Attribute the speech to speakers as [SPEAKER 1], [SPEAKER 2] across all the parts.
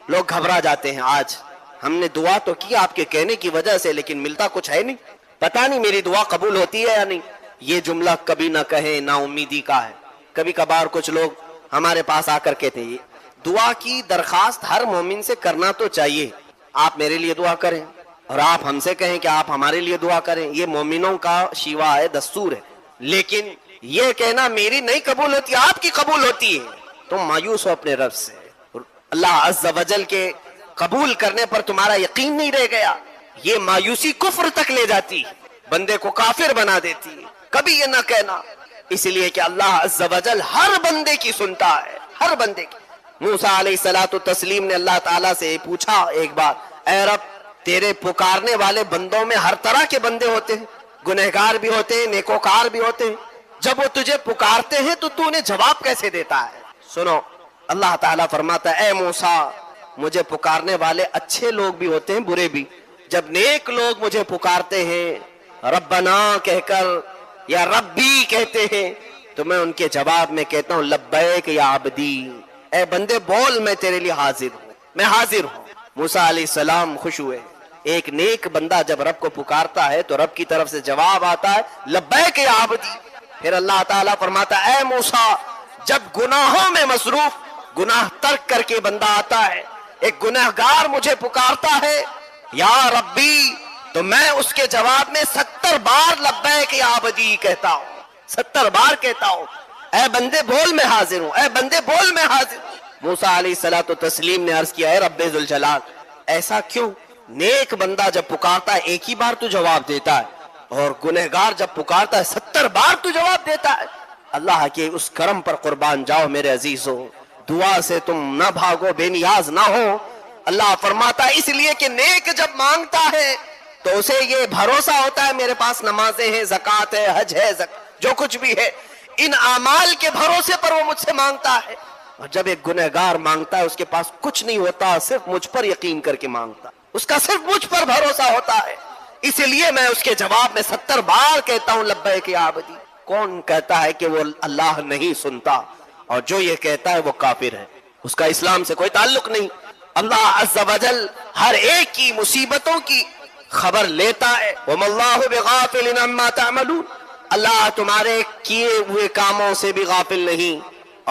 [SPEAKER 1] لوگ گھبرا جاتے ہیں. آج ہم نے دعا تو کی آپ کے کہنے کی وجہ سے, لیکن ملتا کچھ ہے نہیں, پتہ نہیں میری دعا قبول ہوتی ہے یا نہیں. یہ جملہ کبھی نہ کہیں, نا امیدی کا ہے. کبھی کبھار کچھ لوگ ہمارے پاس آ کر کہتے ہیں دعا کی درخواست ہر مومن سے کرنا تو چاہیے, آپ میرے لیے دعا کریں اور آپ ہم سے کہیں کہ آپ ہمارے لیے دعا کریں, یہ مومنوں کا شیوا ہے, دستور ہے. لیکن یہ کہنا میری نہیں قبول ہوتی آپ کی قبول ہوتی ہے, تم مایوس ہو اپنے رب سے. اللہ عز و جل کے قبول کرنے پر تمہارا یقین نہیں رہ گیا, یہ مایوسی کفر تک لے جاتی, بندے کو کافر بنا دیتی. کبھی یہ نہ کہنا, اس لیے کہ اللہ عز و جل ہر بندے کی سنتا ہے, ہر بندے کی. موسیٰ علیہ الصلوۃ والتسلیم نے اللہ تعالیٰ سے پوچھا ایک بار, اے رب تیرے پکارنے والے بندوں میں ہر طرح کے بندے ہوتے ہیں, گنہگار بھی ہوتے ہیں, نیکوکار بھی ہوتے ہیں, جب وہ تجھے پکارتے ہیں تو تو انہیں جواب کیسے دیتا ہے؟ سنو, اللہ تعالیٰ فرماتا ہے اے موسیٰ مجھے پکارنے والے اچھے لوگ بھی ہوتے ہیں, برے بھی. جب نیک لوگ مجھے پکارتے ہیں ربنا کہہ کر یا ربی کہتے ہیں تو میں ان کے جواب میں کہتا ہوں لبیک یا عبدی, اے بندے بول میں تیرے لیے حاضر ہوں, میں حاضر ہوں. موسیٰ علیہ السلام خوش ہوئے. ایک نیک بندہ جب رب کو پکارتا ہے تو رب کی طرف سے جواب آتا ہے لبیک یا عبدی. پھر اللہ تعالیٰ فرماتا ہے اے موسیٰ جب گناہوں میں مصروف, گناہ ترک کر کے بندہ آتا ہے, ایک گناہگار مجھے پکارتا ہے یا ربی, تو میں اس کے جواب میں 70 بار لبیک یا عبدی کہتا ہوں, 70 بار کہتا ہوں اے بندے بول میں حاضر ہوں, اے بندے بول میں حاضر ہوں. موسیٰ علیہ الصلوۃ والتسلیم نے عرض کیا اے رب ذوالجلال ایسا کیوں؟ نیک بندہ جب پکارتا ہے ایک ہی بار تو جواب دیتا ہے, اور گنہگار جب پکارتا ہے 70 بار تو جواب دیتا ہے. اللہ کے اس کرم پر قربان جاؤ میرے عزیزو, دعا سے تم نہ بھاگو, بے نیاز نہ ہو. اللہ فرماتا ہے اس لیے کہ نیک جب مانگتا ہے تو اسے یہ بھروسہ ہوتا ہے میرے پاس نمازیں ہیں, زکوٰۃ ہے, حج ہے, جو کچھ بھی ہے, ان اعمال کے بھروسے پر وہ مجھ سے مانگتا ہے. اور جب ایک گنہگار مانگتا ہے اس کے پاس کچھ نہیں ہوتا, صرف مجھ پر یقین کر کے مانگتا, اس کا صرف مجھ پر بھروسہ ہوتا ہے, اس لیے میں اس کے جواب میں 70 بار کہتا ہوں لبیک یا عبدی. کون کہتا ہے کہ وہ اللہ نہیں سنتا, اور جو یہ کہتا ہے وہ کافر ہے, اس کا اسلام سے کوئی تعلق نہیں. اللہ عز و جل ہر ایک کی مصیبتوں کی خبر لیتا ہے. وَمَا اللَّهُ بِغَافِلٍ عَمَّا تَعْمَلُونَ, اللہ تمہارے کیے ہوئے کاموں سے بھی غافل نہیں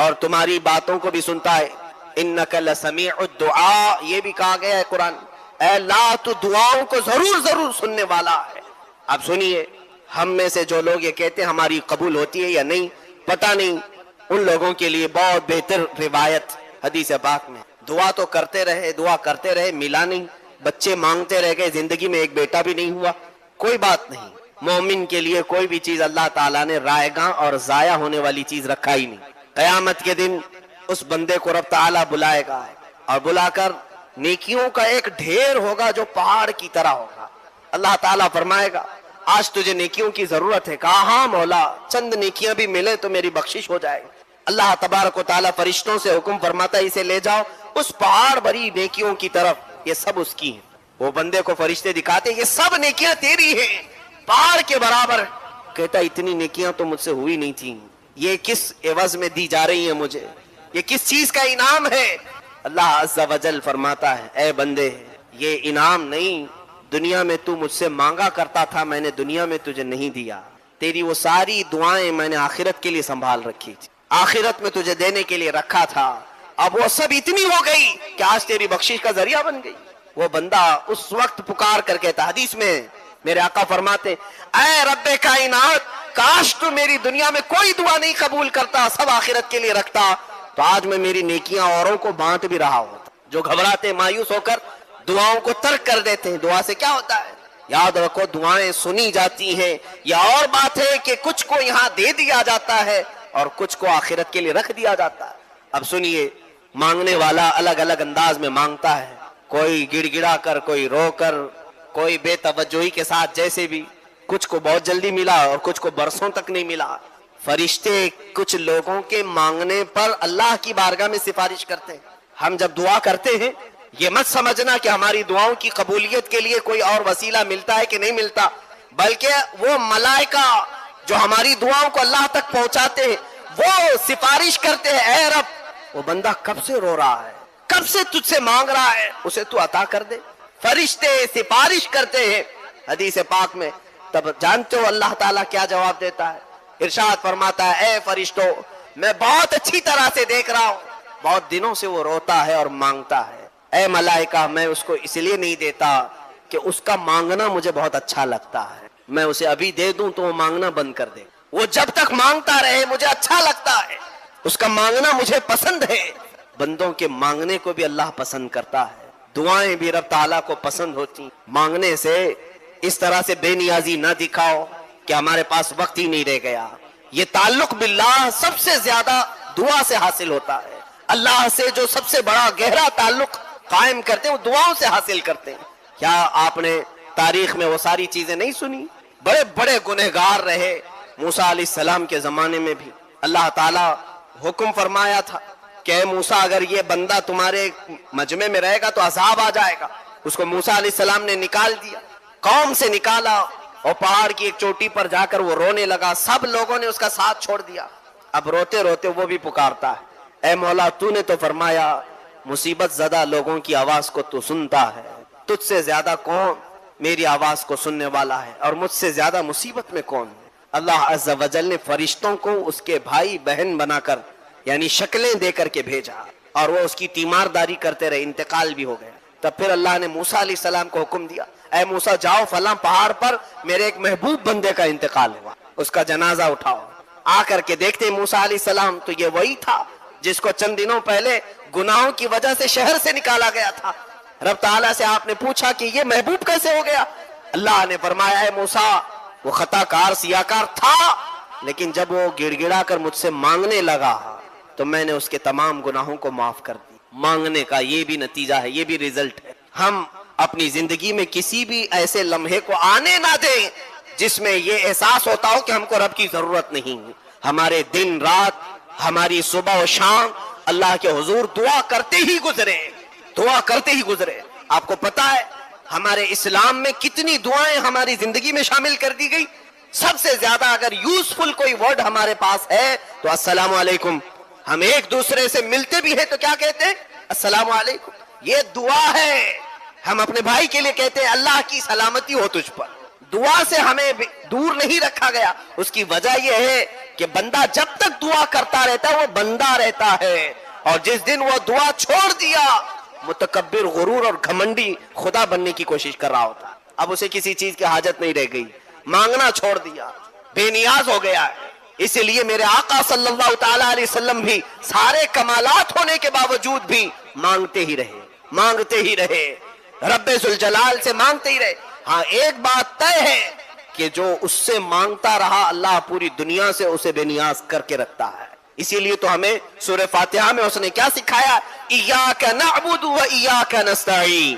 [SPEAKER 1] اور تمہاری باتوں کو بھی سنتا ہے. اِنَّكَ لَسَمِيعُ الدُّعَاء, یہ بھی کہا گیا ہے قرآن, اے اللہ تو دعاؤں کو ضرور سننے والا ہے. اب سنیے, ہم میں سے جو لوگ یہ کہتے ہیں ہماری قبول ہوتی ہے یا نہیں پتہ نہیں, ان لوگوں کے لیے بہت بہتر روایت حدیث پاک میں, دعا تو کرتے رہے ملا نہیں, بچے مانگتے رہ گئے, زندگی میں ایک بیٹا بھی نہیں ہوا, کوئی بات نہیں. مومن کے لیے کوئی بھی چیز اللہ تعالیٰ نے رائے گاں اور ضائع ہونے والی چیز رکھا ہی نہیں. قیامت کے دن اس بندے کو رب تعالیٰ بلائے گا, اور بلا کر نیکیوں کا ایک ڈھیر ہوگا جو پہاڑ کی طرح ہوگا. اللہ تعالیٰ فرمائے گا آج تجھے نیکیوں کی ضرورت ہے؟ کہا ہاں مولا, چند نیکیاں بھی ملے تو میری بخشش ہو جائے. اللہ تبارک و تعالیٰ فرشتوں سے حکم فرماتا ہے اسے لے جاؤ اس پہاڑ بھری نیکیوں کی طرف, یہ سب اس کی ہیں. وہ بندے کو فرشتے دکھاتے ہیں یہ سب نیکیاں تیری ہیں, پہاڑ کے برابر. کہتا اتنی نیکیاں تو مجھ سے ہوئی نہیں تھیں, یہ کس عوض میں دی جا رہی ہیں مجھے, یہ کس چیز کا انعام ہے؟ اللہ عز و جل فرماتا ہے اے بندے یہ انعام نہیں, دنیا میں تو مجھ سے مانگا کرتا تھا, میں نے دنیا میں تجھے نہیں دیا. تیری وہ ساری دعائیں میں نے آخرت کے لیے سنبھال رکھی تھی, آخرت میں تجھے دینے کے لیے رکھا تھا. اب وہ سب اتنی ہو گئی کہ آج تیری بخشش کا ذریعہ بن گئی. وہ بندہ اس وقت پکار کر کہتا, حدیث میں میرے آقا فرماتے اے رب کائنات کاش تو میری دنیا میں کوئی دعا نہیں قبول کرتا, سب آخرت کے لیے رکھتا, تو آج میں میری نیکیاں اوروں کو بانٹ بھی رہا ہوتا. جو گھبراتے مایوس ہو کر دعاؤں کو ترک کر دیتے ہیں, دعا سے کیا ہوتا ہے؟ یاد رکھو دعائیں سنی جاتی ہیں, یا اور بات ہے کہ کچھ کو یہاں دے دیا جاتا ہے اور کچھ کو آخرت کے لیے رکھ دیا جاتا ہے. اب سنیے, مانگنے والا الگ الگ انداز میں مانگتا ہے, کوئی گڑ گڑا کر, کوئی رو کر, کوئی بے توجہی کے ساتھ, جیسے بھی. کچھ کو بہت جلدی ملا اور کچھ کو برسوں تک نہیں ملا. فرشتے کچھ لوگوں کے مانگنے پر اللہ کی بارگاہ میں سفارش کرتے ہیں. ہم جب دعا کرتے ہیں یہ مت سمجھنا کہ ہماری دعاؤں کی قبولیت کے لیے کوئی اور وسیلہ ملتا ہے کہ نہیں ملتا, بلکہ وہ ملائکہ جو ہماری دعاؤں کو اللہ تک پہنچاتے ہیں وہ سفارش کرتے ہیں اے رب وہ بندہ کب سے رو رہا ہے, کب سے تجھ سے مانگ رہا ہے، اسے تو عطا کر دے۔ فرشتے سفارش کرتے ہیں حدیث پاک میں، تب جانتے ہو اللہ تعالیٰ کیا جواب دیتا ہے؟ ارشاد فرماتا ہے اے فرشتوں، میں بہت اچھی طرح سے دیکھ رہا ہوں، بہت دنوں سے وہ روتا ہے اور مانگتا ہے۔ اے ملائکہ، میں اس کو اس لیے نہیں دیتا کہ اس کا مانگنا مجھے بہت اچھا لگتا ہے، میں اسے ابھی دے دوں تو وہ مانگنا بند کر دے، وہ جب تک مانگتا رہے مجھے اچھا لگتا ہے، اس کا مانگنا مجھے پسند ہے۔ بندوں کے مانگنے کو بھی اللہ پسند کرتا ہے، دعائیں بھی رب تعالیٰ کو پسند ہوتی۔ مانگنے سے اس طرح سے بے نیازی نہ دکھاؤ کہ ہمارے پاس وقت ہی نہیں رہ گیا۔ یہ تعلق باللہ سب سے زیادہ دعا سے حاصل ہوتا ہے۔ اللہ سے جو سب سے بڑا گہرا تعلق قائم کرتے ہیں وہ دعاؤں سے حاصل کرتے ہیں۔ کیا آپ نے تاریخ میں وہ ساری چیزیں نہیں سنی؟ بڑے بڑے گنہگار رہے موسیٰ علیہ السلام کے زمانے میں بھی۔ اللہ تعالیٰ حکم فرمایا تھا کہ اے موسیٰ، اگر یہ بندہ تمہارے مجمع میں رہے گا تو عذاب آ جائے گا۔ اس کو موسیٰ علیہ السلام نے نکال دیا، قوم سے نکالا، اور پہاڑ کی ایک چوٹی پر جا کر وہ رونے لگا، سب لوگوں نے اس کا ساتھ چھوڑ دیا۔ اب روتے روتے وہ بھی پکارتا ہے اے مولا، تو نے تو فرمایا مصیبت زدہ لوگوں کی آواز کو تو سنتا ہے، تجھ سے زیادہ کون میری آواز کو سننے والا ہے، اور مجھ سے زیادہ مصیبت میں کون ہے؟ اللہ عز و جل نے فرشتوں کو اس کے بھائی بہن بنا کر، یعنی شکلیں دے کر کے بھیجا، اور وہ اس کی تیمارداری کرتے رہے، انتقال بھی ہو گیا۔ تب پھر اللہ نے موسیٰ علیہ السلام کو حکم دیا اے موسیٰ، جاؤ فلاں پہاڑ پر میرے ایک محبوب بندے کا انتقال ہوا، اس کا جنازہ اٹھاؤ۔ آ کر کے دیکھتے موسیٰ علیہ السلام تو یہ وہی تھا جس کو چند دنوں پہلے گناہوں کی وجہ سے شہر سے نکالا گیا تھا۔ رب تعالیٰ سے آپ نے پوچھا کہ یہ محبوب کیسے ہو گیا؟ اللہ نے فرمایا اے موسیٰ، وہ خطا کار سیاکار تھا، لیکن جب وہ گڑ گڑا کر مجھ سے مانگنے لگا تو میں نے اس کے تمام گناہوں کو معاف کر دی۔ مانگنے کا یہ بھی نتیجہ ہے، یہ بھی رزلٹ ہے۔ ہم اپنی زندگی میں کسی بھی ایسے لمحے کو آنے نہ دیں جس میں یہ احساس ہوتا ہو کہ ہم کو رب کی ضرورت نہیں۔ ہمارے دن رات، ہماری صبح و شام اللہ کے حضور دعا کرتے ہی گزرے، دعا کرتے ہی گزرے۔ آپ کو پتا ہے ہمارے اسلام میں کتنی دعائیں ہماری زندگی میں شامل کر دی گئی؟ سب سے زیادہ اگر یوزفل کوئی ورڈ ہمارے پاس ہے تو السلام علیکم۔ ہم ایک دوسرے سے ملتے بھی ہیں تو کیا کہتے ہیں؟ السلام علیکم۔ یہ دعا ہے۔ ہم اپنے بھائی کے لیے کہتے ہیں اللہ کی سلامتی ہو تجھ پر۔ دعا سے ہمیں دور نہیں رکھا گیا۔ اس کی وجہ یہ ہے کہ بندہ جب تک دعا کرتا رہتا ہے وہ بندہ رہتا ہے، اور جس دن وہ دعا چھوڑ دیا متکبر، غرور اور گھمنڈی خدا بننے کی کوشش کر رہا ہوتا ہے۔ اب اسے کسی چیز کی حاجت نہیں رہ گئی، مانگنا چھوڑ دیا، بے نیاز ہو گیا ہے۔ اسی لیے میرے آقا صلی اللہ تعالی علیہ وسلم بھی سارے کمالات ہونے کے باوجود بھی مانگتے ہی رہے، مانگتے ہی رہے، رب ذوالجلال سے مانگتے ہی رہے۔ ہاں ایک بات طے ہے کہ جو اس سے مانگتا رہا اللہ پوری دنیا سے اسے بے نیاز کر کے رکھتا ہے۔ اسی لیے تو ہمیں سورہ فاتحہ میں اس نے کیا سکھایا؟ ایاک نعبد و ایاک نستعین،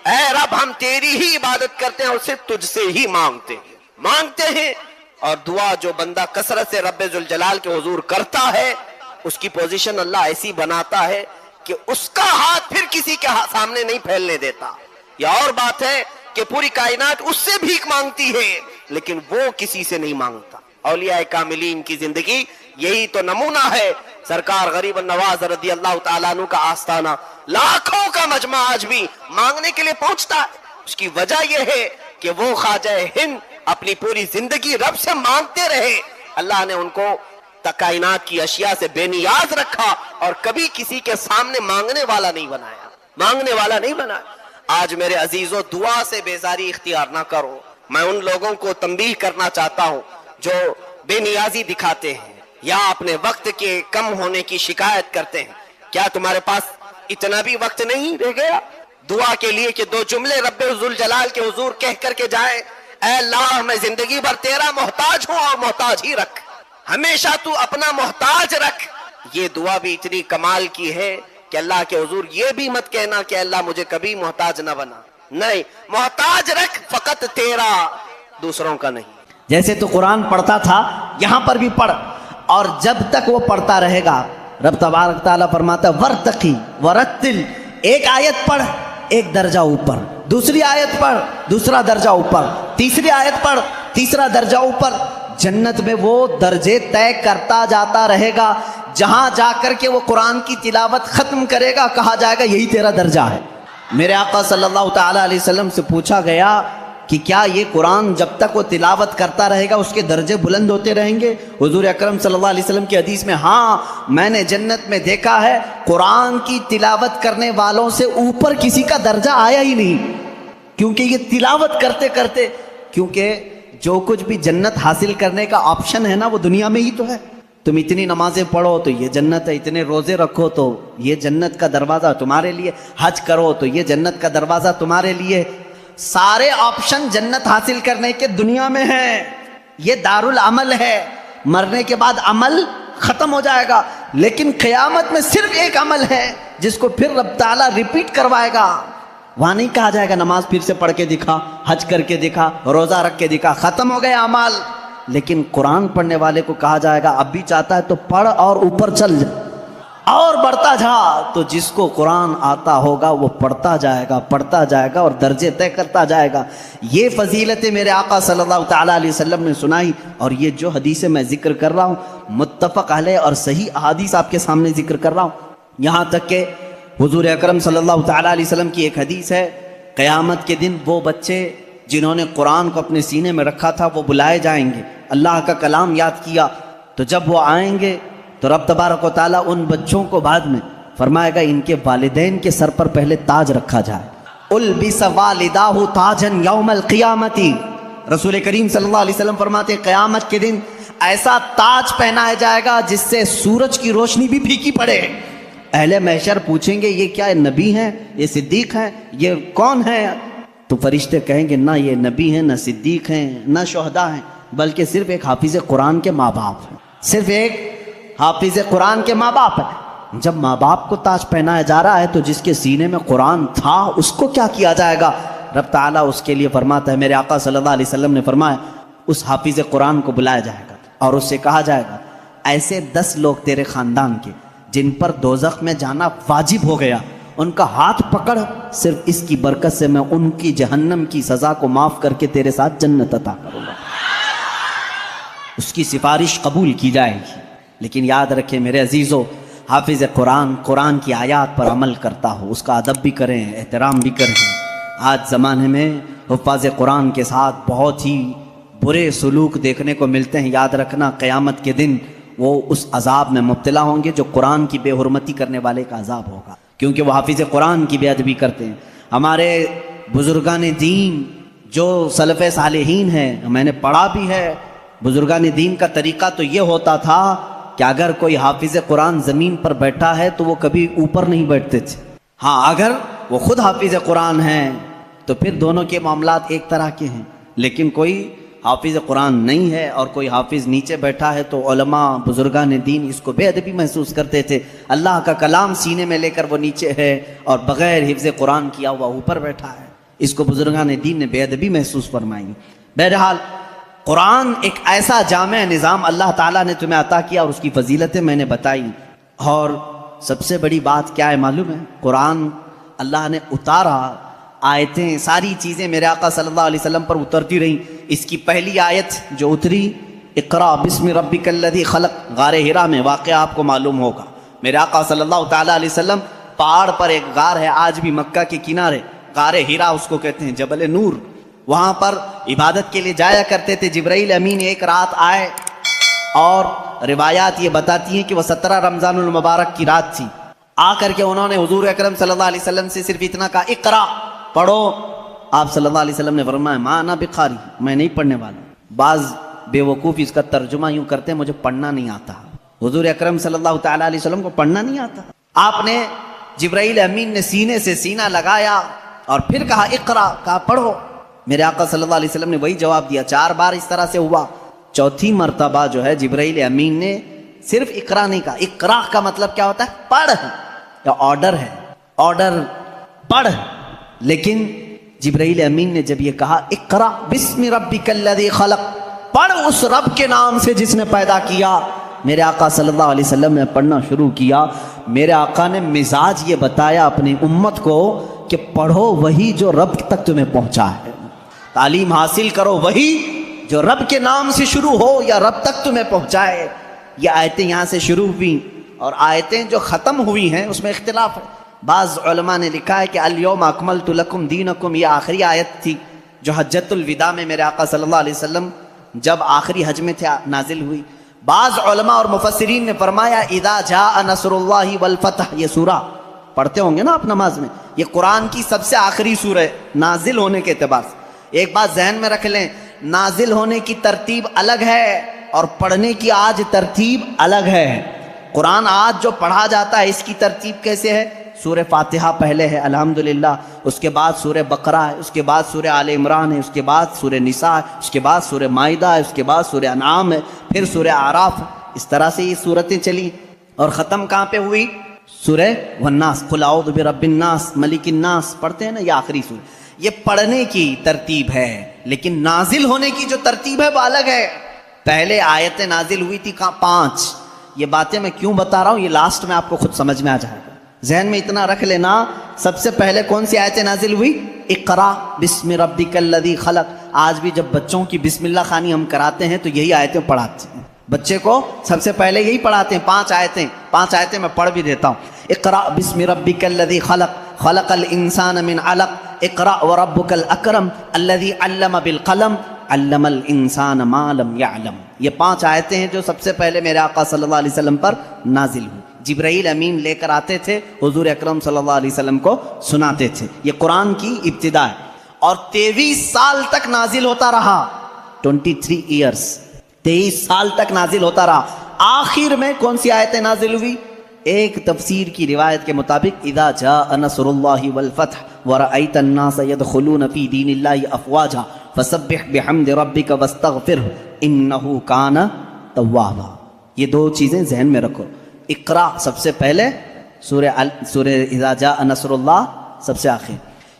[SPEAKER 1] اے رب ہم تیری ہی عبادت کرتے ہیں اور صرف تجھ سے ہی مانگتے ہیں۔ اور دعا جو بندہ کثرت سے رب ذوالجلال کے حضور کرتا ہے اس کی پوزیشن اللہ ایسی بناتا ہے کہ اس کا ہاتھ پھر کسی کے سامنے نہیں پھیلنے دیتا۔ یہ اور بات ہے کہ پوری کائنات اس سے بھیک مانگتی ہے لیکن وہ کسی سے نہیں مانگتا۔ اولیاء کاملین کی زندگی یہی تو نمونہ ہے۔ سرکار غریب النواز رضی اللہ تعالیٰ عنہ کا آستانہ لاکھوں کا مجمع آج بھی مانگنے کے لیے پہنچتا ہے۔ اس کی وجہ یہ ہے کہ وہ خواجہ ہند اپنی پوری زندگی رب سے مانگتے رہے۔ اللہ نے ان کو کائنات کی اشیاء سے بے نیاز رکھا اور کبھی کسی کے سامنے مانگنے والا نہیں بنایا۔ آج میرے عزیزوں دعا سے بیزاری اختیار نہ کرو۔ میں ان لوگوں کو تنبیہ کرنا چاہتا ہوں جو بے نیازی دکھاتے ہیں یا اپنے وقت کے کم ہونے کی شکایت کرتے ہیں۔ کیا تمہارے پاس اتنا بھی وقت نہیں رہ گیا دعا کے لیے کہ دو جملے رب ذوالجلال کے حضور کہہ کر کے جائیں؟ اے اللہ میں زندگی بھر تیرا محتاج ہوں اور محتاج ہی رکھ، ہمیشہ تو اپنا محتاج رکھ۔ یہ دعا بھی اتنی کمال کی ہے کہ اللہ کے حضور یہ بھی مت کہنا کہ اللہ مجھے کبھی محتاج نہ بنا، نہیں، محتاج رکھ فقط تیرا، دوسروں کا نہیں۔
[SPEAKER 2] جیسے تو قرآن پڑھتا تھا یہاں پر بھی پڑھ، اور جب تک وہ پڑھتا رہے گا رب تبارک تعالیٰ فرماتا ہے ورتقی ورتل، ایک آیت پڑھ ایک درجہ اوپر، دوسری آیت پڑھ دوسرا درجہ اوپر، تیسری آیت پڑھ تیسرا درجہ اوپر۔ جنت میں وہ درجے طے کرتا جاتا رہے گا جہاں جا کر کے وہ قرآن کی تلاوت ختم کرے گا کہا جائے گا یہی تیرا درجہ ہے۔ میرے آقا صلی اللہ تعالیٰ علیہ وسلم سے پوچھا گیا کہ کیا یہ قرآن جب تک وہ تلاوت کرتا رہے گا اس کے درجے بلند ہوتے رہیں گے؟ حضور اکرم صلی اللہ علیہ وسلم کی حدیث میں ہاں میں نے جنت میں دیکھا ہے قرآن کی تلاوت کرنے والوں سے اوپر کسی کا درجہ آیا ہی نہیں، کیونکہ یہ تلاوت کرتے کرتے، کیونکہ جو کچھ بھی جنت حاصل کرنے کا آپشن ہے نا وہ دنیا میں ہی تو ہے۔ تم اتنی نمازیں پڑھو تو یہ جنت ہے، اتنے روزے رکھو تو یہ جنت کا دروازہ تمہارے لیے، حج کرو تو یہ جنت کا دروازہ تمہارے لیے، سارے آپشن جنت حاصل کرنے کے دنیا میں ہیں۔ یہ دارالعمل ہے، مرنے کے بعد عمل ختم ہو جائے گا، لیکن قیامت میں صرف ایک عمل ہے جس کو پھر رب تعالیٰ ریپیٹ کروائے گا۔ وہاں نہیں کہا جائے گا نماز پھر سے پڑھ کے دکھا، حج کر کے دکھا، روزہ رکھ کے دکھا، ختم ہو گئے اعمال، لیکن قرآن پڑھنے والے کو کہا جائے گا اب بھی چاہتا ہے تو پڑھ اور اوپر چل جا اور بڑھتا جا۔ تو جس کو قرآن آتا ہوگا وہ پڑھتا جائے گا اور درجے طے کرتا جائے گا۔ یہ فضیلتیں میرے آقا صلی اللہ تعالیٰ علیہ وسلم نے سنائی، اور یہ جو حدیثیں میں ذکر کر رہا ہوں متفق علیہ اور صحیح احادیث آپ کے سامنے ذکر کر رہا ہوں۔ یہاں تک کہ حضور اکرم صلی اللہ تعالیٰ علیہ وسلم کی ایک حدیث ہے، قیامت کے دن وہ بچے جنہوں نے قرآن کو اپنے سینے میں رکھا تھا وہ بلائے جائیں گے، اللہ کا کلام یاد کیا، تو جب وہ آئیں گے تو رب تبارک و تعالیٰ ان بچوں کو بعد میں فرمائے گا ان کے والدین کے سر پر پہلے تاج رکھا جائے۔ البس والداہ تاجا یوم القیامت، رسول کریم صلی اللہ علیہ وسلم فرماتے ہیں قیامت کے دن ایسا تاج پہنایا جائے گا جس سے سورج کی روشنی بھی پھیکی پڑے۔ اہل محشر پوچھیں گے یہ کیا نبی ہیں، یہ صدیق ہیں، یہ کون ہیں؟ تو فرشتے کہیں گے نہ یہ نبی ہیں، نہ صدیق ہیں، نہ شہداء ہیں، بلکہ صرف ایک حافظ قرآن کے ماں باپ ہیں، صرف ایک حافظ قرآن کے ماں باپ ہیں۔ جب ماں باپ کو تاج پہنایا جا رہا ہے تو جس کے سینے میں قرآن تھا اس کو کیا کیا جائے گا؟ رب تعالیٰ اس کے لیے فرماتا ہے، میرے آقا صلی اللہ علیہ وسلم نے فرمایا اس حافظ قرآن کو بلایا جائے گا اور اس سے کہا جائے گا ایسے 10 لوگ تیرے خاندان کے جن پر دوزخ میں جانا واجب ہو گیا، ان کا ہاتھ پکڑ، صرف اس کی برکت سے میں ان کی جہنم کی سزا کو معاف کر کے تیرے ساتھ جنت عطا کروں گا۔ اس کی سفارش قبول کی جائے گی۔ لیکن یاد رکھیں میرے عزیزو، حافظ قرآن کی آیات پر عمل کرتا ہو، اس کا ادب بھی کریں، احترام بھی کریں۔ آج زمانے میں حفاظ قرآن کے ساتھ بہت ہی برے سلوک دیکھنے کو ملتے ہیں۔ یاد رکھنا قیامت کے دن وہ اس عذاب میں مبتلا ہوں گے جو قرآن کی بے حرمتی کرنے والے کا عذاب ہوگا، کیونکہ وہ حافظ قرآن کی بے ادبی کرتے ہیں۔ ہمارے بزرگان دین جو سلف صالحین ہیں، میں نے پڑھا بھی ہے، بزرگان دین کا طریقہ تو یہ ہوتا تھا کہ اگر کوئی حافظ قرآن زمین پر بیٹھا ہے تو وہ کبھی اوپر نہیں بیٹھتے تھے۔ ہاں اگر وہ خود حافظ قرآن ہیں تو پھر دونوں کے معاملات ایک طرح کے ہیں، لیکن کوئی حافظ قرآن نہیں ہے اور کوئی حافظ نیچے بیٹھا ہے تو علماء بزرگان دین اس کو بے ادبی محسوس کرتے تھے۔ اللہ کا کلام سینے میں لے کر وہ نیچے ہے اور بغیر حفظ قرآن کیا ہوا اوپر بیٹھا ہے، اس کو بزرگان دین نے بے ادبی محسوس فرمائی۔ بہرحال قرآن ایک ایسا جامع نظام اللہ تعالیٰ نے تمہیں عطا کیا اور اس کی فضیلتیں میں نے بتائی، اور سب سے بڑی بات کیا ہے معلوم ہے؟ قرآن اللہ نے اتارا، آیتیں ساری چیزیں میرے آقا صلی اللہ علیہ وسلم پر اترتی رہیں۔ اس کی پہلی آیت جو اتری اقرا بسم ربک الذی خلق، غار ہرا میں واقعہ آپ کو معلوم ہوگا۔ میرے آقا صلی اللہ تعالیٰ علیہ وسلم پہاڑ پر ایک غار ہے، آج بھی مکہ کے کنارے، غار ہرا اس کو کہتے ہیں، جبل نور، وہاں پر عبادت کے لیے جایا کرتے تھے۔ جبرائیل امین ایک رات آئے اور روایات یہ بتاتی ہیں کہ وہ 17 رمضان المبارک کی رات تھی۔ آ کر کے انہوں نے حضور اکرم صلی اللہ علیہ وسلم سے صرف اتنا کہا اقرا، پڑھو۔ آپ صلی اللہ علیہ وسلم نے فرمایا ما انا بقاری، میں نہیں پڑھنے والا۔ بعض بے وقوف اس کا ترجمہ یوں کرتے ہیں مجھے پڑھنا نہیں آتا۔ حضور اکرم صلی اللہ تعالیٰ علیہ وسلم کو پڑھنا نہیں آتا۔ آپ نے جبرائیل امین نے سینے سے سینہ لگایا اور پھر کہا اقرا، کہا پڑھو۔ میرے آقا صلی اللہ علیہ وسلم نے وہی جواب دیا۔ 4 بار اس طرح سے ہوا، چوتھی مرتبہ جو ہے جبرائیل امین نے صرف اقرا نہیں کہا۔ اقرا کا مطلب کیا ہوتا ہے؟ پڑھ، یا آرڈر ہے، آرڈر پڑھ۔ لیکن جبرائیل امین نے جب یہ کہا اقرا بسم ربک الذی خلق، پڑھ اس رب کے نام سے جس نے پیدا کیا، میرے آقا صلی اللہ علیہ وسلم نے پڑھنا شروع کیا۔ میرے آقا نے مزاج یہ بتایا اپنی امت کو کہ پڑھو وہی جو رب تک تمہیں پہنچا ہے، تعلیم حاصل کرو وہی جو رب کے نام سے شروع ہو یا رب تک تمہیں پہنچائے۔ یہ آیتیں یہاں سے شروع ہوئی اور آیتیں جو ختم ہوئی ہیں اس میں اختلاف ہے. بعض علماء نے لکھا ہے کہ الیوم اکملت لکم دینکم یہ آخری آیت تھی جو حجۃ الوداع میں میرے آقا صلی اللہ علیہ وسلم جب آخری حج میں تھے نازل ہوئی. بعض علماء اور مفسرین نے فرمایا اذا جاء نصر اللہ والفتح، یہ سورہ پڑھتے ہوں گے نا آپ نماز میں، یہ قرآن کی سب سے آخری سورہ ہے نازل ہونے کے اعتبار سے. ایک بات ذہن میں رکھ لیں، نازل ہونے کی ترتیب الگ ہے اور پڑھنے کی آج ترتیب الگ ہے. قرآن آج جو پڑھا جاتا ہے اس کی ترتیب کیسے ہے؟ سورہ فاتحہ پہلے ہے الحمدللہ، اس کے بعد سورہ بقرہ ہے، اس کے بعد سورہ آل عمران ہے، اس کے بعد سورہ نساء ہے، اس کے بعد سورہ مائدہ ہے، اس کے بعد سورہ انعام ہے، پھر سورہ اعراف ہے. اس طرح سے یہ صورتیں چلی اور ختم کہاں پہ ہوئی؟ سورہ والناس، قل اعوذ برب الناس ملک الناس پڑھتے ہیں نا، یہ آخری سورہ. یہ پڑھنے کی ترتیب ہے لیکن نازل ہونے کی جو ترتیب ہے وہ الگ ہے. پہلے آیتیں نازل ہوئی تھی 5. یہ باتیں میں کیوں بتا رہا ہوں یہ لاسٹ میں آپ کو خود سمجھ میں آ جائے گا. ذہن میں اتنا رکھ لینا، سب سے پہلے کون سی آیتیں نازل ہوئی؟ اقرا بسم ربک الذی خلق. آج بھی جب بچوں کی بسم اللہ خوانی ہم کراتے ہیں تو یہی آیتیں پڑھاتے ہیں بچے کو، سب سے پہلے یہی پڑھاتے ہیں. 5 آیتیں میں پڑھ بھی دیتا ہوں. اقرا بسم ربک الذی خلق خلق الانسان من علق اقرا وربک الاکرم الذی علم بالقلم علم الانسان ما لم یعلم. یہ 5 آیتیں ہیں جو سب سے پہلے میرے آقا صلی اللہ علیہ وسلم پر نازل ہوئی. جبرائیل امین لے کر آتے تھے، حضور اکرم صلی اللہ علیہ وسلم کو سناتے تھے. یہ قرآن کی ابتدا ہے اور 23 سال تک نازل ہوتا رہا. 23 ایئرس، 23 سال تک نازل ہوتا رہا. آخر میں کون سی آیتیں نازل ہوئی؟ ایک تفسیر کی روایت کے مطابق اذا جاء نصر اللہ والفتح ورأیت الناس يدخلون فی دین اللہ افواجا فسبح بحمد ربک واستغفرہ انہ کان توابا. یہ 2 چیزیں ذہن میں رکھو. اقرا سب سے پہلے، سورہ اذا جاء نصر اللہ سب سے آخر.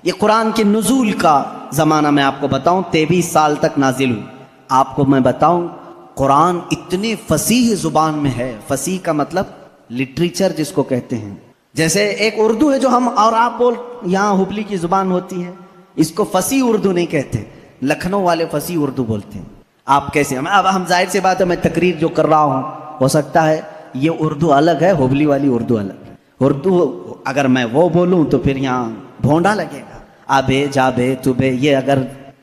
[SPEAKER 2] یہ قرآن کے نزول کا زمانہ میں آپ کو بتاؤں 23 سال تک نازل ہوئی. آپ کو میں بتاؤں قرآن اتنے فصیح زبان میں ہے. فصیح کا مطلب لٹریچر جس کو کہتے ہیں. جیسے ایک اردو ہے جو ہم اور آپ یہاں ہبلی کی زبان ہوتی ہے، اس کو فصیح اردو نہیں کہتے، لکھنؤ والے فصیح اردو بولتے ہیں. آپ کیسے؟ اب ہم ظاہر سی بات ہے میں تقریر جو کر رہا ہوں ہو سکتا ہے یہ اردو الگ ہے، ہبلی والی اردو الگ ہے. اردو اگر میں وہ بولوں تو پھر یہاں بھونڈا لگے گا. آبے جابے توبے یہ اگر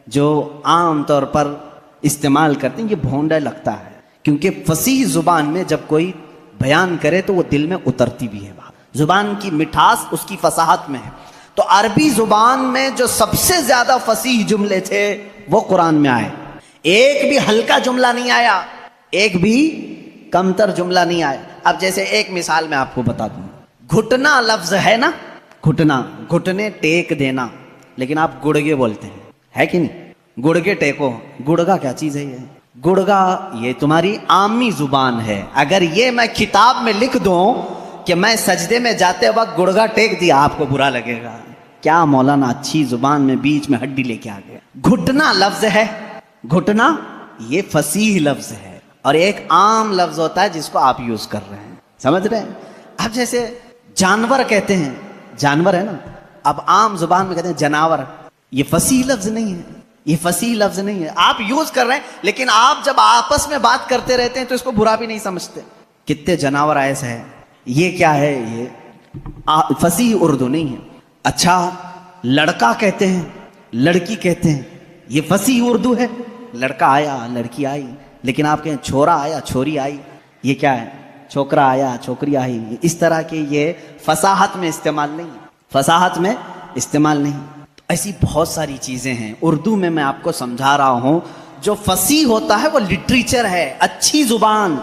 [SPEAKER 2] جو عام طور پر استعمال کرتے ہیں یہ بھونڈا لگتا ہے، کیونکہ فصیح زبان میں جب کوئی بیان کرے تو وہ دل میں اترتی بھی ہے. زبان کی مٹھاس اس کی فصاحت میں ہے. تو عربی زبان میں جو سب سے زیادہ فصیح جملے تھے وہ قرآن میں آئے. ایک بھی ہلکا جملہ نہیں آیا، ایک بھی کمتر جملہ نہیں آیا. اب جیسے ایک مثال میں آپ کو بتا دوں، گھٹنا لفظ ہے نا، گھٹنا، گھٹنے ٹیک دینا، لیکن آپ گڑگے بولتے ہیں، ہے کہ نہیں؟ گڑگے ٹیکو. گڑگا کیا چیز ہے؟ یہ گڑگا یہ تمہاری عامی زبان ہے. اگر یہ میں کتاب میں لکھ دوں کہ میں سجدے میں جاتے وقت گڑگا ٹیک دیا آپ کو برا لگے گا. کیا مولانا اچھی زبان میں بیچ میں ہڈی لے کے آ گیا. گھٹنا لفظ ہے، گھٹنا یہ فصیح لفظ ہے اور ایک عام لفظ ہوتا ہے جس کو آپ یوز کر رہے ہیں. سمجھ رہے ہیں؟ اب جیسے جانور کہتے ہیں، جانور ہے نا، اب عام زبان میں کہتے ہیں جناور. یہ فصیح لفظ نہیں ہے، یہ فصیح لفظ نہیں ہے. آپ یوز کر رہے ہیں لیکن آپ جب آپس میں بات کرتے رہتے ہیں تو اس کو برا بھی نہیں سمجھتے. کتنے جناور ایسے ہیں، یہ کیا ہے؟ یہ فصیح اردو نہیں ہے. اچھا لڑکا کہتے ہیں، لڑکی کہتے ہیں، یہ فصیح اردو ہے. لڑکا آیا، لڑکی آئی. لیکن آپ کہیں چھورا آیا، چھوری آئی، یہ کیا ہے؟ چھوکرا آیا، چھوکری آئی. اس طرح کے یہ فصاحت میں استعمال نہیں، فصاحت میں استعمال نہیں. ایسی بہت ساری چیزیں ہیں اردو میں آپ کو سمجھا رہا ہوں. جو فصیح ہوتا ہے وہ لٹریچر ہے، اچھی زبان.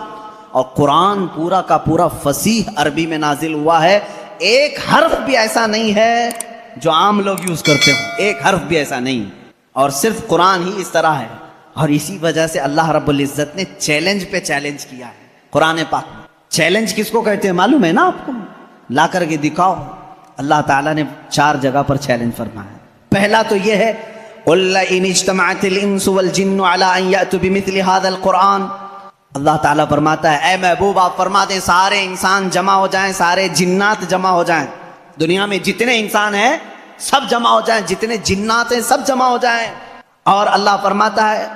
[SPEAKER 2] اور قرآن پورا کا پورا فصیح عربی میں نازل ہوا ہے. ایک حرف بھی ایسا نہیں ہے جو عام لوگ یوز کرتے ہوں، ایک حرف بھی ایسا نہیں. اور صرف قرآن ہی اس طرح ہے. اور اسی وجہ سے اللہ رب العزت نے چیلنج پہ چیلنج کیا ہے قرآن پاک میں. چیلنج کس کو کہتے ہیں معلوم ہے نا آپ کو؟ لا کر کے دکھاؤ. اللہ تعالیٰ نے 4 جگہ پر چیلنج فرمایا. پہلا تو یہ ہے قُلْ إِنِ اجْتَمَعَتِ الْإِنسُ وَالْجِنُّ عَلَىٰ أَن يَأْتُوا بِمِثْلِ هَذَا الْقُرْآنِ. اللہ تعالیٰ فرماتا ہے اے محبوب آپ فرما دیں سارے انسان جمع ہو جائیں، سارے جنات جمع ہو جائیں. دنیا میں جتنے انسان ہیں سب جمع ہو جائیں، جتنے جنات ہیں سب جمع ہو جائیں. اور اللہ فرماتا ہے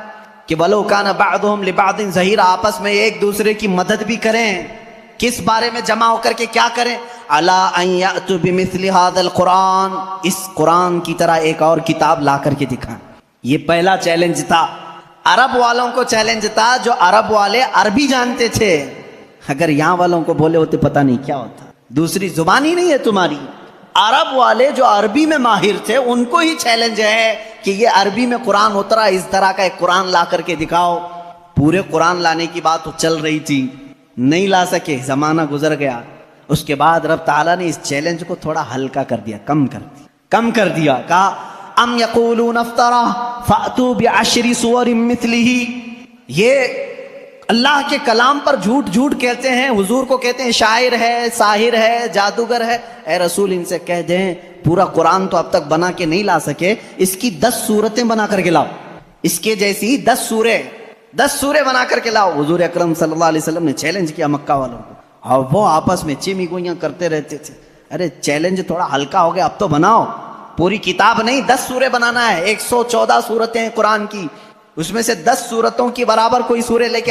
[SPEAKER 2] کہ وَلَوْ كَانَ بَعْضُهُمْ لِبَعْضٍ ظَهِيرًا، آپس میں ایک دوسرے کی مدد بھی کریں. کس بارے میں جمع ہو کر کے کیا کریں؟ الا ان یاتوا بمثل هذا القرآن، اس قرآن کی طرح ایک اور کتاب لا کر کے دکھائیں۔ یہ پہلا چیلنج تھا، عرب والوں کو چیلنج تھا، جو عرب والے عربی جانتے تھے، اگر یہاں والوں کو بولے ہوتے پتہ نہیں کیا ہوتا، دوسری زبان ہی نہیں ہے تمہاری۔ عرب والے جو عربی میں ماہر تھے ان کو ہی چیلنج ہے کہ یہ عربی میں قرآن اترا، اس طرح کا ایک قرآن لا کر کے دکھاؤ۔ پورے قرآن لانے کی بات چل رہی تھی، نہیں لا سکے، زمانہ گزر گیا۔ اس کے بعد رب تعالیٰ نے اس چیلنج کو تھوڑا ہلکا کر دیا، کم کر دیا، کہا ام یقولون افترا فأتوا بعشر سور مثلہ، یہ اللہ کے کلام پر جھوٹ کہتے ہیں، حضور کو کہتے ہیں شاعر ہے، ساحر ہے، جادوگر ہے۔ اے رسول ان سے کہہ دیں پورا قرآن تو اب تک بنا کے نہیں لا سکے، اس کی 10 صورتیں بنا کر کے لاؤ، اس کے جیسی 10 سورے بنا کر کے لاؤ۔ حضور اکرم صلی اللہ علیہ وسلم نے چیلنج کیا مکہ والوں کو، اور وہ آپس میں چیمی گوئیاں کرتے رہتے تھے، ارے چیلنج تھوڑا ہلکا ہو گیا، اب تو بناؤ، پوری کتاب نہیں 10 سورے بنانا ہے، 114 صورتیں ہیں قرآن کی، اس میں سے 10 صورتوں کی برابر کوئی سورے لے کے آؤ۔